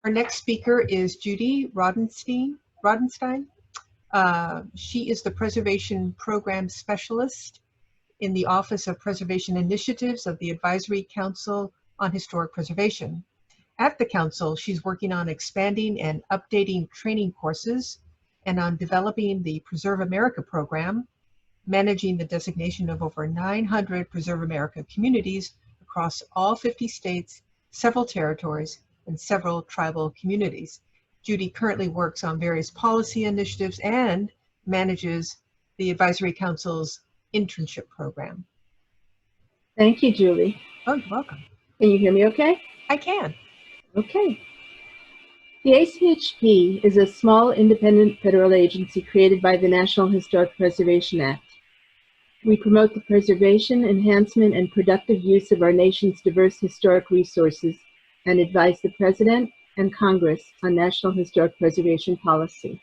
Our next speaker is Judy Rodenstein. She is the Preservation Program Specialist in the Office of Preservation Initiatives of the Advisory Council on Historic Preservation. At the Council, she's working on expanding and updating training courses and on developing the Preserve America program, managing the designation of over 900 Preserve America communities across all 50 states, several territories, and several tribal communities. Judy currently works on various policy initiatives and manages the Advisory Council's internship program. Thank you, Julie. Oh, you're welcome. Can you hear me okay? I can. Okay. The ACHP is a small independent federal agency created by the National Historic Preservation Act. We promote the preservation, enhancement, and productive use of our nation's diverse historic resources and advise the President and Congress on national historic preservation policy.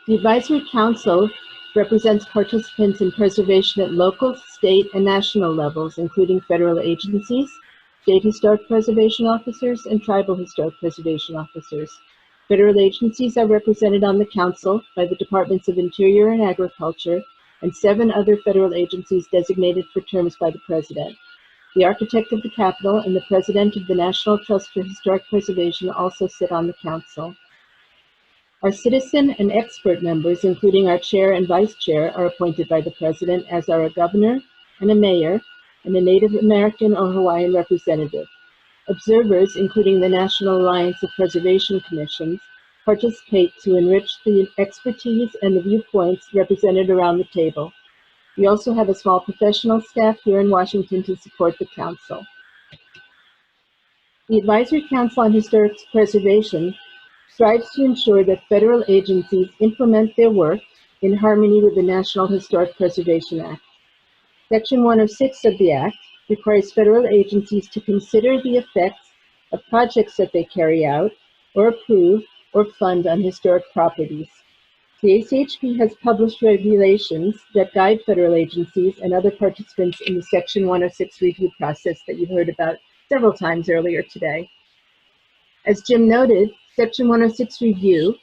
The Advisory Council represents participants in preservation at local, state, and national levels, including federal agencies, state historic preservation officers, and tribal historic preservation officers. Federal agencies are represented on the Council by the Departments of Interior and Agriculture and 7 other federal agencies designated for terms by the President. The Architect of the Capitol and the President of the National Trust for Historic Preservation also sit on the Council. Our citizen and expert members, including our chair and vice chair, are appointed by the President, as are a governor and a mayor and a Native American or Hawaiian representative. Observers, including the National Alliance of Preservation Commissions, participate to enrich the expertise and the viewpoints represented around the table. We also have a small professional staff here in Washington to support the Council. The Advisory Council on Historic Preservation strives to ensure that federal agencies implement their work in harmony with the National Historic Preservation Act. Section 106 of the Act requires federal agencies to consider the effects of projects that they carry out or approve or fund on historic properties. The ACHP has published regulations that guide federal agencies and other participants in the Section 106 review process that you've heard about several times earlier today. As Jim noted, Section 106 review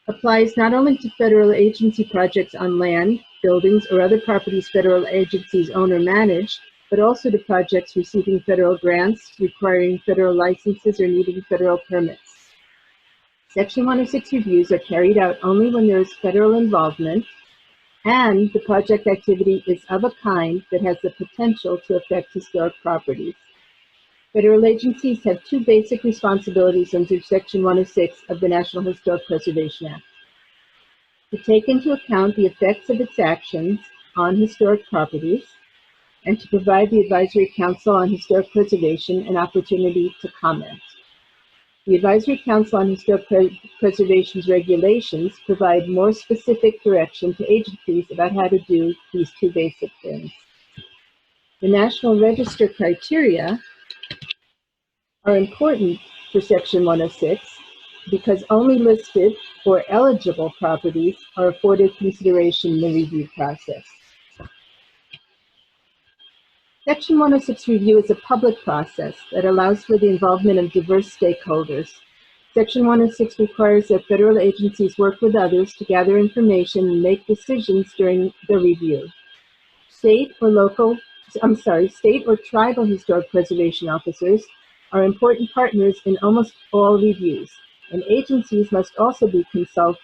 applies not only to federal agency projects on land, buildings, or other properties federal agencies own or manage, but also to projects receiving federal grants, requiring federal licenses, or needing federal permits. Section 106 reviews are carried out only when there is federal involvement and the project activity is of a kind that has the potential to affect historic properties. Federal agencies have 2 basic responsibilities under Section 106 of the National Historic Preservation Act: to take into account the effects of its actions on historic properties, and to provide the Advisory Council on Historic Preservation an opportunity to comment. The Advisory Council on Historic Preservation's regulations provide more specific direction to agencies about how to do these 2 basic things. The National Register criteria are important for Section 106 because only listed or eligible properties are afforded consideration in the review process. Section 106 review is a public process that allows for the involvement of diverse stakeholders. Section 106 requires that federal agencies work with others to gather information and make decisions during the review. State or tribal historic preservation officers are important partners in almost all reviews, and agencies must also consult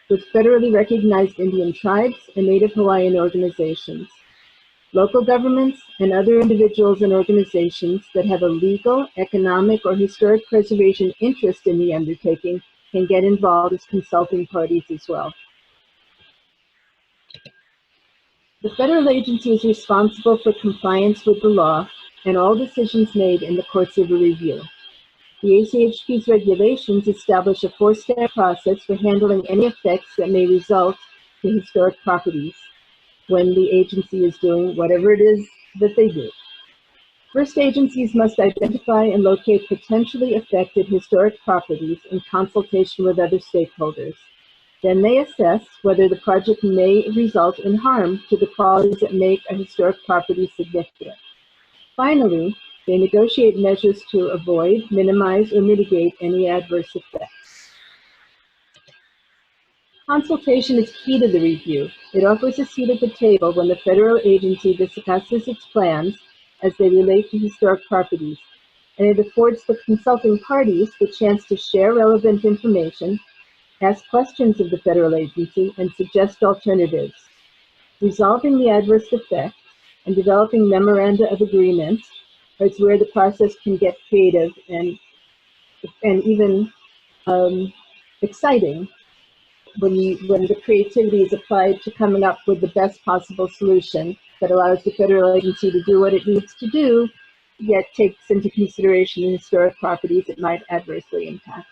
with federally recognized Indian tribes and Native Hawaiian organizations. Local governments and other individuals and organizations that have a legal, economic, or historic preservation interest in the undertaking can get involved as consulting parties as well. The federal agency is responsible for compliance with the law and all decisions made in the course of a review. The ACHP's regulations establish a 4-step process for handling any effects that may result to historic properties when the agency is doing whatever it is that they do. First, agencies must identify and locate potentially affected historic properties in consultation with other stakeholders. Then they assess whether the project may result in harm to the qualities that make a historic property significant. Finally, they negotiate measures to avoid, minimize, or mitigate any adverse effects. Consultation is key to the review. It offers a seat at the table when the federal agency discusses its plans as they relate to historic properties, and it affords the consulting parties the chance to share relevant information, ask questions of the federal agency, and suggest alternatives. Resolving the adverse effects and developing memoranda of agreement is where the process can get creative and even exciting when the creativity is applied to coming up with the best possible solution that allows the federal agency to do what it needs to do, yet takes into consideration the historic properties it might adversely impact.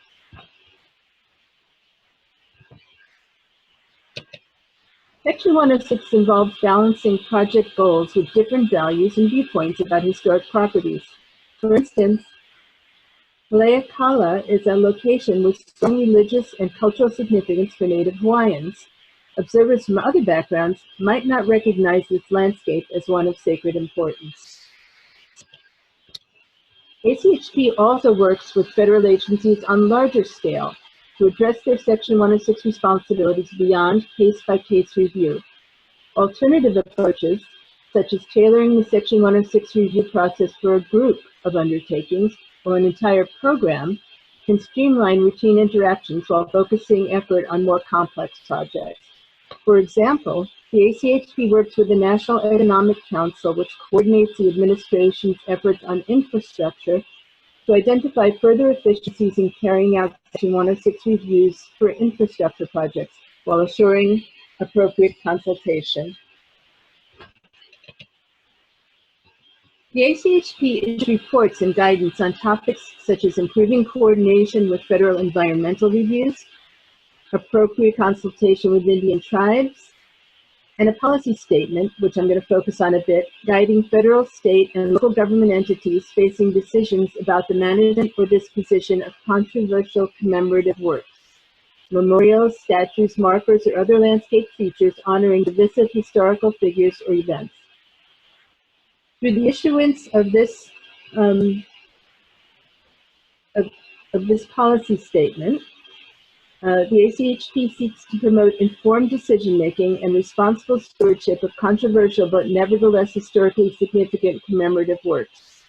Section 106 involves balancing project goals with different values and viewpoints about historic properties. For instance, Kala is a location with strong religious and cultural significance for Native Hawaiians. Observers from other backgrounds might not recognize this landscape as one of sacred importance. ACHP also works with federal agencies on larger scale to address their Section 106 responsibilities beyond case-by-case review. Alternative approaches, such as tailoring the Section 106 review process for a group of undertakings or an entire program, can streamline routine interactions while focusing effort on more complex projects. For example, the ACHP works with the National Economic Council, which coordinates the administration's efforts on infrastructure, to identify further efficiencies in carrying out Section 106 reviews for infrastructure projects while assuring appropriate consultation. The ACHP issues reports and guidance on topics such as improving coordination with federal environmental reviews, appropriate consultation with Indian tribes, and a policy statement, which I'm going to focus on a bit, guiding federal, state, and local government entities facing decisions about the management or disposition of controversial commemorative works, memorials, statues, markers, or other landscape features honoring divisive historical figures or events. Through the issuance of this policy statement, the ACHP seeks to promote informed decision-making and responsible stewardship of controversial but nevertheless historically significant commemorative works.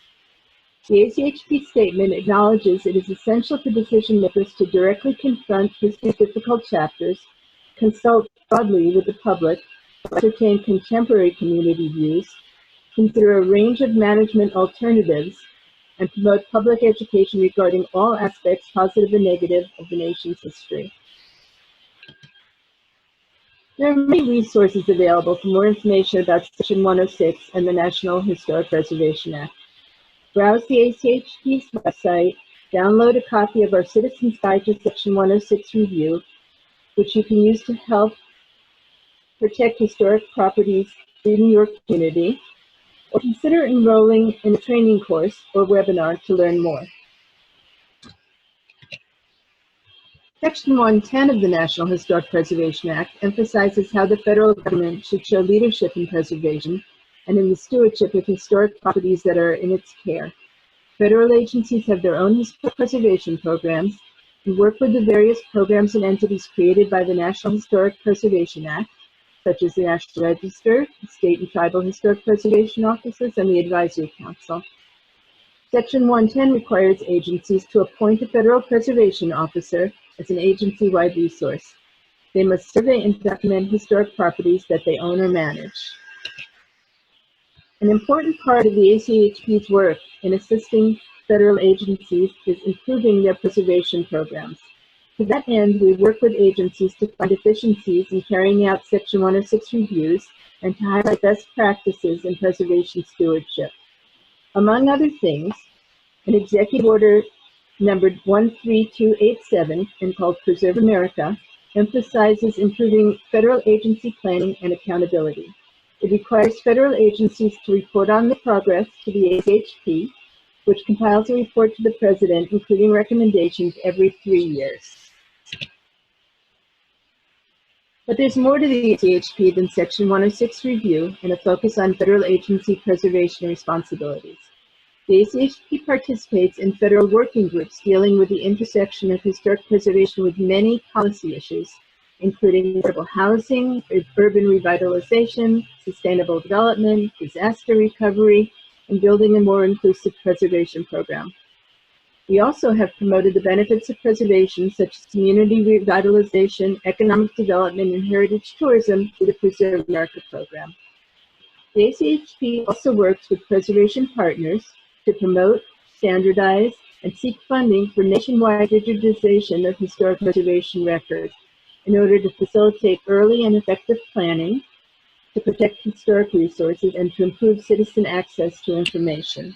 The ACHP statement acknowledges it is essential for decision-makers to directly confront history's difficult chapters, consult broadly with the public, ascertain contemporary community views, consider a range of management alternatives, and promote public education regarding all aspects, positive and negative, of the nation's history. There are many resources available for more information about Section 106 and the National Historic Preservation Act. Browse the ACHP's website, download a copy of our Citizens Guide to Section 106 Review, which you can use to help protect historic properties in your community, or consider enrolling in a training course or webinar to learn more. Section 110 of the National Historic Preservation Act emphasizes how the federal government should show leadership in preservation and in the stewardship of historic properties that are in its care. Federal agencies have their own historic preservation programs and work with the various programs and entities created by the National Historic Preservation Act, such as the National Register, the State and Tribal Historic Preservation Offices, and the Advisory Council. Section 110 requires agencies to appoint a federal preservation officer as an agency-wide resource. They must survey and document historic properties that they own or manage. An important part of the ACHP's work in assisting federal agencies is improving their preservation programs. To that end, we work with agencies to find efficiencies in carrying out Section 106 reviews and to highlight best practices in preservation stewardship. Among other things, an executive order numbered 13287 and called Preserve America emphasizes improving federal agency planning and accountability. It requires federal agencies to report on their progress to the ACHP, which compiles a report to the President, including recommendations every 3 years. But there's more to the ACHP than Section 106 review and a focus on federal agency preservation responsibilities. The ACHP participates in federal working groups dealing with the intersection of historic preservation with many policy issues, including affordable housing, urban revitalization, sustainable development, disaster recovery, and building a more inclusive preservation program. We also have promoted the benefits of preservation, such as community revitalization, economic development, and heritage tourism through the Preserve America program. The ACHP also works with preservation partners to promote, standardize, and seek funding for nationwide digitization of historic preservation records in order to facilitate early and effective planning, to protect historic resources, and to improve citizen access to information.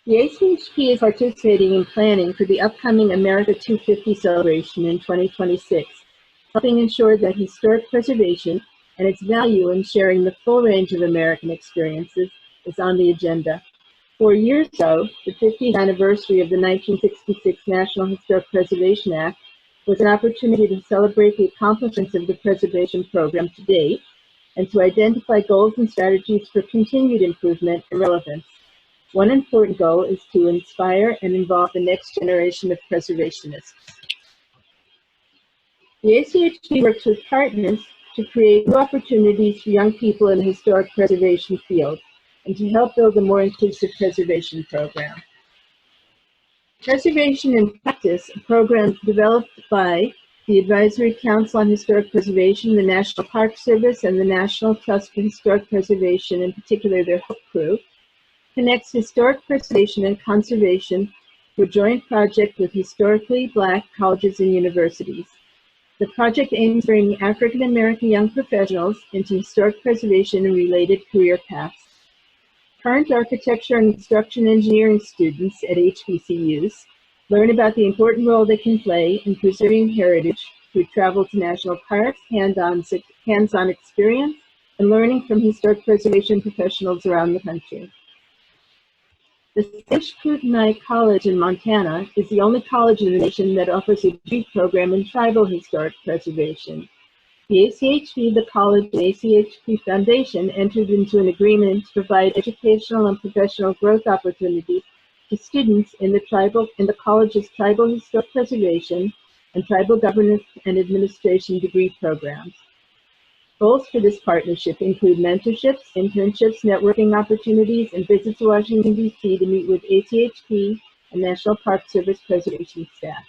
The ACHP is participating in planning for the upcoming America 250 celebration in 2026, helping ensure that historic preservation and its value in sharing the full range of American experiences is on the agenda. 4 years ago, the 50th anniversary of the 1966 National Historic Preservation Act was an opportunity to celebrate the accomplishments of the preservation program to date and to identify goals and strategies for continued improvement and relevance. One important goal is to inspire and involve the next generation of preservationists. The ACHP works with partners to create new opportunities for young people in the historic preservation field and to help build a more inclusive preservation program. Preservation in Practice, a program developed by the Advisory Council on Historic Preservation, the National Park Service, and the National Trust for Historic Preservation, in particular their HOPE crew, connects historic preservation and conservation through a joint project with historically Black colleges and universities. The project aims to bring African American young professionals into historic preservation and related career paths. Current architecture and construction engineering students at HBCUs learn about the important role they can play in preserving heritage through travel to national parks, hands-on experience, and learning from historic preservation professionals around the country. The St. Kootenai College in Montana is the only college in the nation that offers a degree program in tribal historic preservation. The ACHP, the college, and ACHP Foundation entered into an agreement to provide educational and professional growth opportunities to students in the college's tribal historic preservation and tribal governance and administration degree programs. Goals for this partnership include mentorships, internships, networking opportunities, and visits to Washington, D.C. to meet with ACHP and National Park Service preservation staff.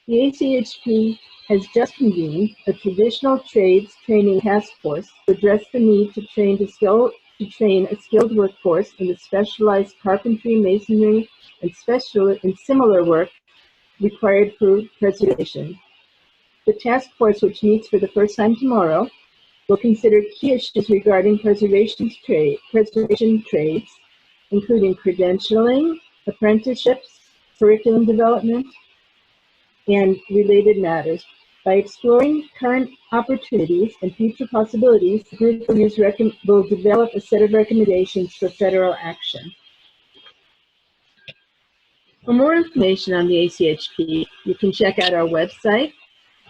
The ACHP has just convened a traditional trades training task force to address the need to train a skilled workforce in the specialized carpentry, masonry, and similar work required for preservation. The task force, which meets for the first time tomorrow, will consider key issues regarding preservation trades, including credentialing, apprenticeships, curriculum development, and related matters. By exploring current opportunities and future possibilities, the group will develop a set of recommendations for federal action. For more information on the ACHP, you can check out our website,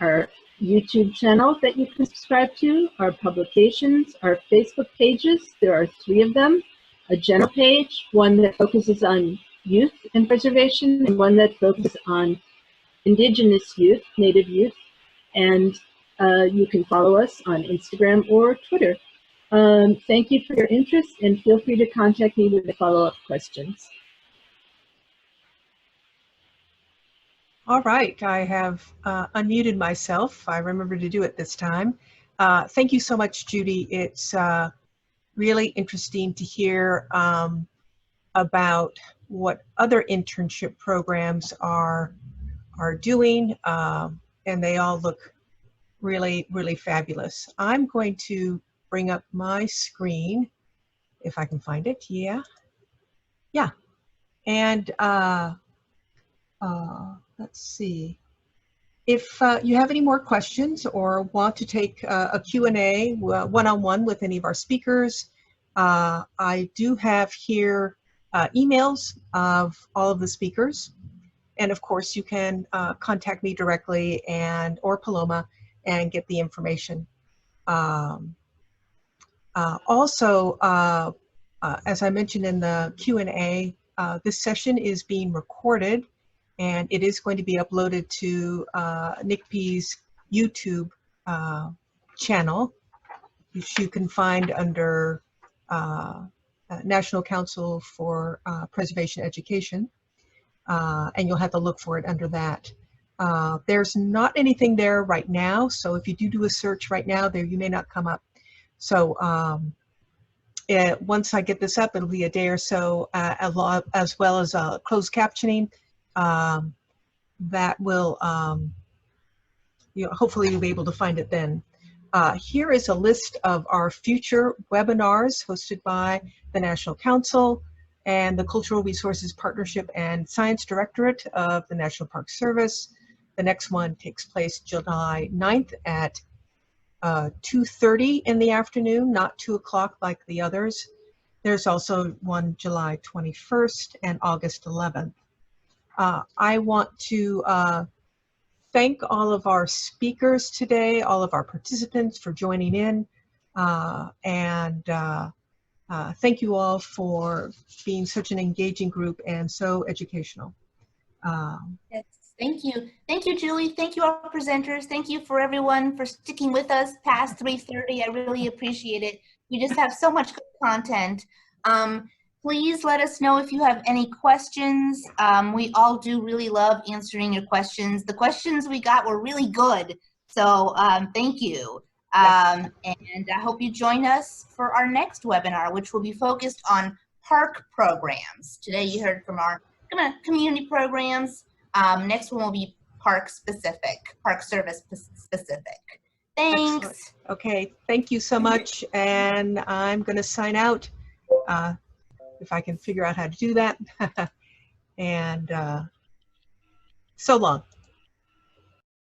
our YouTube channel that you can subscribe to, our publications, our Facebook pages. There are 3 of them. A general page, one that focuses on youth and preservation, and one that focuses on Indigenous youth, Native youth, and you can follow us on Instagram or Twitter. Thank you for your interest, and feel free to contact me with follow-up questions. All right, I have unmuted myself. I remember to do it this time. Thank you so much, Judy. It's really interesting to hear about what other internship programs are doing, and they all look really, really fabulous. I'm going to bring up my screen, if I can find it. Yeah. And let's see. If you have any more questions or want to take a Q&A one-on-one with any of our speakers, I do have here emails of all of the speakers. And of course, you can contact me directly or Paloma and get the information. Also, as I mentioned in the Q&A, this session is being recorded and it is going to be uploaded to NCPE's YouTube channel, which you can find under National Council for Preservation Education, and you'll have to look for it under that. There's not anything there right now, so if you do a search right now, there you may not come up. So once I get this up, it'll be a day or so, as well as closed captioning. That will, hopefully you'll be able to find it then. Here is a list of our future webinars hosted by the National Council and the Cultural Resources Partnership and Science Directorate of the National Park Service. The next one takes place July 9th at 2:30 in the afternoon, not 2 o'clock like the others. There's also one July 21st and August 11th. I want to thank all of our speakers today, all of our participants for joining in, and thank you all for being such an engaging group and so educational. Yes, thank you. Thank you, Julie. Thank you, all presenters. Thank you for everyone for sticking with us past 3:30. I really appreciate it. We just have so much good content. Please let us know if you have any questions. We all do really love answering your questions. The questions we got were really good. So thank you. And I hope you join us for our next webinar, which will be focused on park programs. Today you heard from our community programs. Next one will be park specific, park service specific. Thanks. Excellent. Okay, thank you so much. And I'm going to sign out if I can figure out how to do that. And so long.